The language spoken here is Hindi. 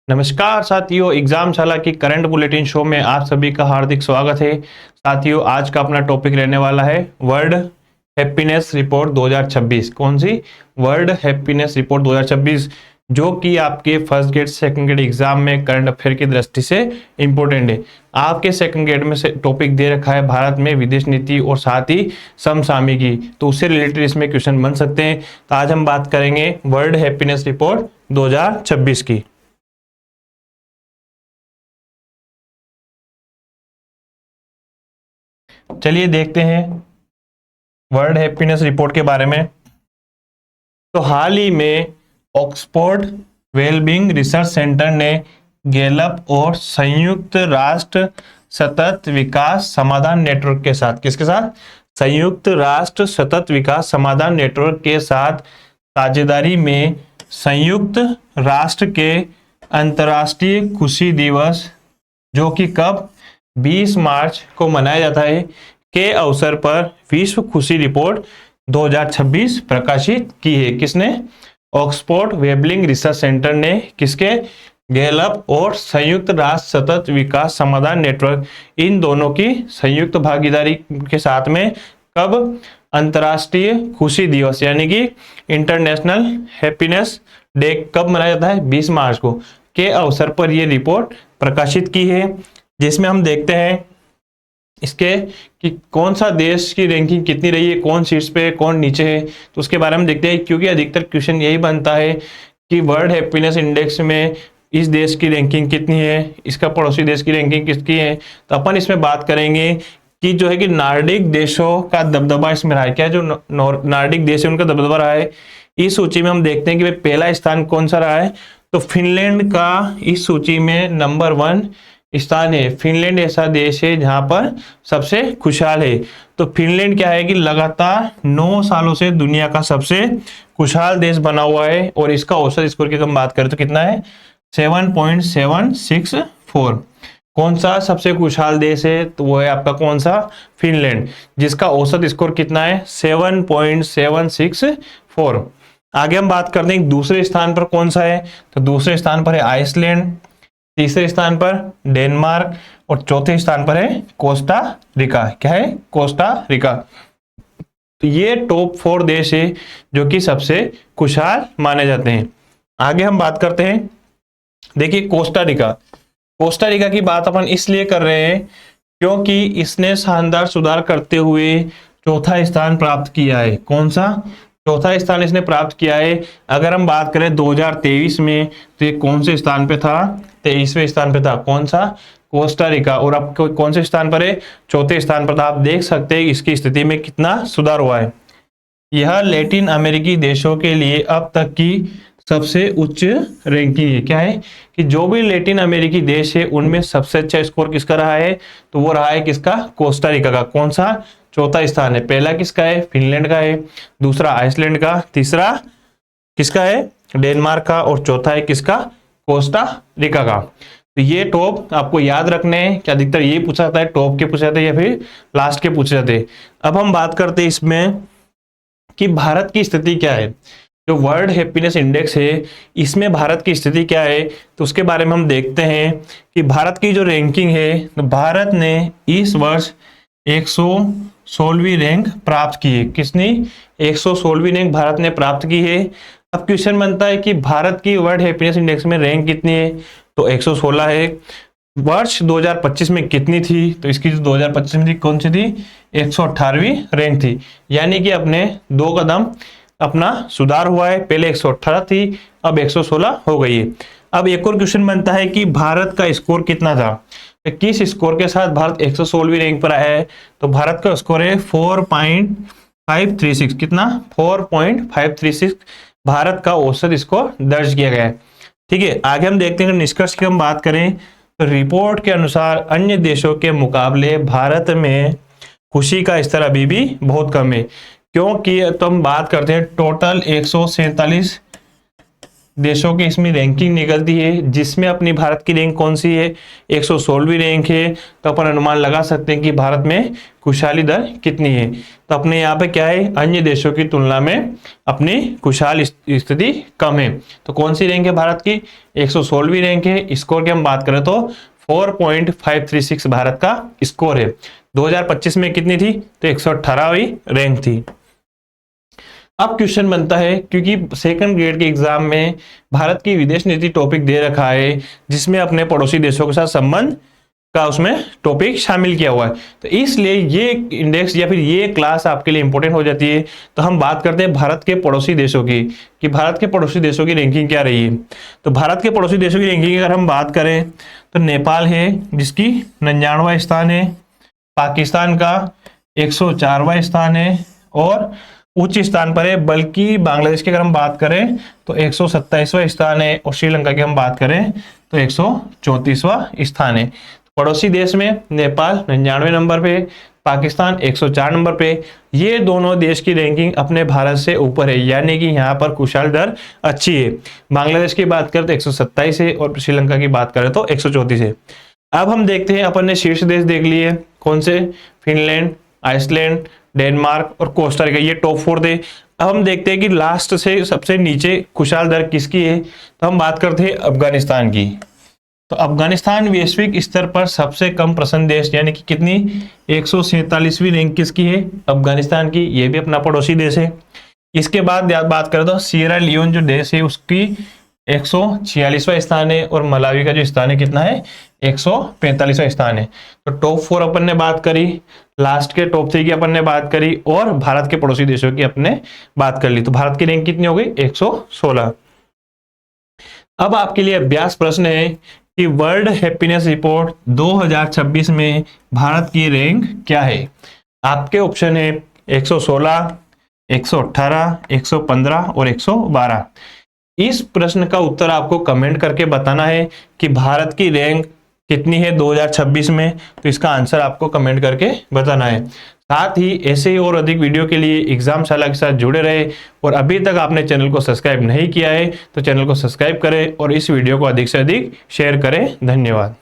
नमस्कार साथियों, एग्जाम शाला की करंट बुलेटिन शो में आप सभी का हार्दिक स्वागत है। साथियों, आज का अपना टॉपिक रहने वाला है वर्ल्ड हैप्पीनेस रिपोर्ट 2026। कौन सी? वर्ल्ड हैप्पीनेस रिपोर्ट 2026, जो कि आपके first grade second grade exam में करंट अफेयर की दृष्टि से इंपॉर्टेंट है। आपके सेकंड ग्रेड में से टॉपिक दे रखा है भारत में विदेश नीति और साथ ही समसामयिकी, तो उससे रिलेटेड इसमें क्वेश्चन बन सकते हैं। तो आज हम बात करेंगे वर्ल्ड हैप्पीनेस रिपोर्ट 2026 की। चलिए देखते हैं वर्ल्ड हैप्पीनेस रिपोर्ट के बारे में। तो हाल ही में ऑक्सफोर्ड वेलबींग रिसर्च सेंटर ने गैलप और संयुक्त राष्ट्र सतत विकास समाधान नेटवर्क के साथ, किसके साथ? संयुक्त राष्ट्र सतत विकास समाधान नेटवर्क के साथ साझेदारी में संयुक्त राष्ट्र के अंतर्राष्ट्रीय खुशी दिवस, जो कि कब 20 मार्च को मनाया जाता है, के अवसर पर विश्व खुशी रिपोर्ट 2026 प्रकाशित की है। किसने? ऑक्सफोर्ड वेबलिंग रिसर्च सेंटर ने। किसके? गैलप और संयुक्त राष्ट्र सतत विकास समाधान नेटवर्क, इन दोनों की संयुक्त भागीदारी के साथ में कब अंतर्राष्ट्रीय खुशी दिवस यानी कि इंटरनेशनल हैप्पीनेस डे कब मनाया जाता है? 20 मार्च को के अवसर पर यह रिपोर्ट प्रकाशित की है, जिसमें हम देखते हैं इसके कि कौन सा देश की रैंकिंग कितनी रही है, कौन शीर्ष पे कौन नीचे है, तो उसके बारे में देखते हैं। क्योंकि अधिकतर क्वेश्चन यही बनता है कि वर्ल्ड हैप्पीनेस इंडेक्स में इस देश की रैंकिंग कितनी है, इसका पड़ोसी देश की रैंकिंग किसकी है। तो अपन इसमें बात करेंगे कि जो है कि नार्डिक देशों का दबदबा इसमें रहा है। क्या जो नार्डिक देश है उनका दबदबा रहा है। इस सूची में हम देखते हैं कि पहला स्थान कौन सा रहा है, तो फिनलैंड का इस सूची में नंबर 1 स्थान है। फिनलैंड ऐसा देश है जहां पर सबसे खुशहाल है। तो फिनलैंड क्या है कि लगातार 9 सालों से दुनिया का सबसे खुशहाल देश बना हुआ है, और इसका औसत स्कोर की हम बात करें तो कितना है? 7.764। कौन सा सबसे खुशहाल देश है? तो वो है आपका कौन सा? फिनलैंड, जिसका औसत स्कोर कितना है? 7.764। आगे हम बात करते हैं दूसरे स्थान पर कौन सा है, तो दूसरे स्थान पर है आइसलैंड, तीसरे स्थान पर डेनमार्क, और चौथे स्थान पर है कोस्टा रिका। क्या है? Costa Rica. तो ये टॉप 4 देश है जो कि सबसे खुशहाल माने जाते हैं। आगे हम बात करते हैं, देखिए कोस्टा रिका। कोस्टा रिका की बात अपन इसलिए कर रहे हैं क्योंकि इसने शानदार सुधार करते हुए चौथा स्थान प्राप्त किया है। कौन सा? चौथा स्थान इसने प्राप्त किया है। अगर हम बात करें 2023 में, तो ये कौन से स्थान पे था? 23वें स्थान पे था। कौन सा? Costa Rica. और अब कौन से स्थान पर है? चौथे स्थान पर था। आप देख सकते हैं इसकी स्थिति में कितना सुधार हुआ है। यह लैटिन अमेरिकी देशों के लिए अब तक की सबसे उच्च रैंकिंग है। क्या है कि जो भी लैटिन अमेरिकी देश है उनमें सबसे अच्छा स्कोर किसका रहा है? तो वो रहा है किसका? कोस्टा रिका का। कौन सा? चौथा स्थान है। पहला किसका है? फिनलैंड का है, दूसरा आइसलैंड का, तीसरा किसका है? डेनमार्क का, और चौथा है किसका? कोस्टा रिका का। तो ये टॉप आपको याद रखने हैं कि अधिकतर ये पूछा जाता है, टॉप के पूछे जाते हैं या फिर लास्ट के पूछे जाते हैं। अब हम बात करते हैं इसमें कि भारत की स्थिति क्या है। जो वर्ल्ड हैप्पीनेस इंडेक्स है इसमें भारत की स्थिति क्या है, तो उसके बारे में हम देखते हैं कि भारत की जो रैंकिंग है, तो भारत ने इस वर्ष 116वीं रैंक प्राप्त की है। किसने? 116वीं रैंक भारत ने प्राप्त की है। अब क्वेश्चन बनता है कि भारत की वर्ल्ड हैप्पीनेस इंडेक्स में रैंक कितनी है, तो 116 है। वर्ष 2025 में कितनी थी, तो इसकी जो 2025 में थी कौन सी थी? 118वीं रैंक थी। यानी कि अपने 2 कदम अपना सुधार हुआ है। पहले 118 थी, अब 116 हो गई है। अब एक और क्वेश्चन बनता है कि भारत का स्कोर कितना था, किस स्कोर के साथ भारत 116वीं रैंक पर आया है, तो भारत का स्कोर है 4.536। कितना? 4.536 भारत का औसत स्कोर दर्ज किया गया है। ठीक है, आगे हम देखते हैं निष्कर्ष की हम बात करें तो रिपोर्ट के अनुसार अन्य देशों के मुकाबले भारत में खुशी का स्तर अभी भी बहुत कम है। क्योंकि तो हम बात करते हैं टोटल 147 देशों की इसमें रैंकिंग निकलती है, जिसमें अपनी भारत की रैंक कौन सी है, 116वीं रैंक है। तो अपन अनुमान लगा सकते हैं कि भारत में खुशहाली दर कितनी है। तो अपने यहाँ पे क्या है, अन्य देशों की तुलना में अपनी खुशहाल स्थिति कम है। तो कौन सी रैंक है भारत की, 116वीं रैंक है। स्कोर की हम बात करें तो 4.536 भारत का स्कोर है। 2025 में कितनी थी, तो 118वीं रैंक थी। अब क्वेश्चन बनता है, क्योंकि सेकंड ग्रेड के एग्जाम में भारत की विदेश नीति टॉपिक दे रखा है, जिसमें अपने पड़ोसी देशों के साथ संबंध का उसमें टॉपिक शामिल किया हुआ है, तो इसलिए ये इंडेक्स या फिर ये क्लास आपके लिए इंपॉर्टेंट हो जाती है। तो हम बात करते हैं भारत के पड़ोसी देशों की, कि भारत के पड़ोसी देशों की रैंकिंग क्या रही है। तो भारत के पड़ोसी देशों की रैंकिंग अगर हम बात करें तो नेपाल है जिसकी 99वां स्थान है, पाकिस्तान का 104वां स्थान है और उच्च स्थान पर है। बल्कि बांग्लादेश की अगर हम बात करें तो 127वां स्थान है और श्रीलंका की हम बात करें तो 134वां स्थान है। पड़ोसी देश में नेपाल 99वें नंबर पे, पाकिस्तान 104 नंबर पे। ये दोनों देश की रैंकिंग अपने भारत से ऊपर है, यानी कि यहाँ पर खुशहाल दर अच्छी है। बांग्लादेश की बात करें तो 127 है और श्रीलंका की बात करें तो 134 है। अब हम देखते हैं, अपन ने शीर्ष देश देख लिए कौन से, फिनलैंड, आइसलैंड, डेनमार्क और कोस्टा रिका, ये टॉप 4 थे। अब हम देखते हैं कि लास्ट से सबसे नीचे खुशहाल दर किसकी है। तो हम बात करते हैं अफगानिस्तान की। तो अफगानिस्तान वैश्विक स्तर पर सबसे कम प्रसन्न देश, यानी कि कितनी, 147वीं रैंक किसकी है, अफगानिस्तान की। ये भी अपना पड़ोसी देश है। इसके बाद बात करें तो सियरा लियोन जो देश है उसकी 146वां स्थान है और मलावी का जो स्थान है कितना है, 145वां स्थान है। तो टॉप 4 अपन ने बात करी, लास्ट के टॉप 3 की अपन ने बात करी और भारत के पड़ोसी देशों की अपने बात कर ली। तो भारत की रैंक कितनी हो गई, 116। अब आपके लिए अभ्यास प्रश्न है कि वर्ल्ड हैप्पीनेस रिपोर्ट 2026 में भारत की रैंक क्या है। आपके ऑप्शन है 116, 118, 115 और 112। इस प्रश्न का उत्तर आपको कमेंट करके बताना है कि भारत की रैंक कितनी है 2026 में। तो इसका आंसर आपको कमेंट करके बताना है। साथ ही ऐसे ही और अधिक वीडियो के लिए एग्जामशाला के साथ जुड़े रहे। और अभी तक आपने चैनल को सब्सक्राइब नहीं किया है तो चैनल को सब्सक्राइब करें और इस वीडियो को अधिक से अधिक शेयर करें। धन्यवाद।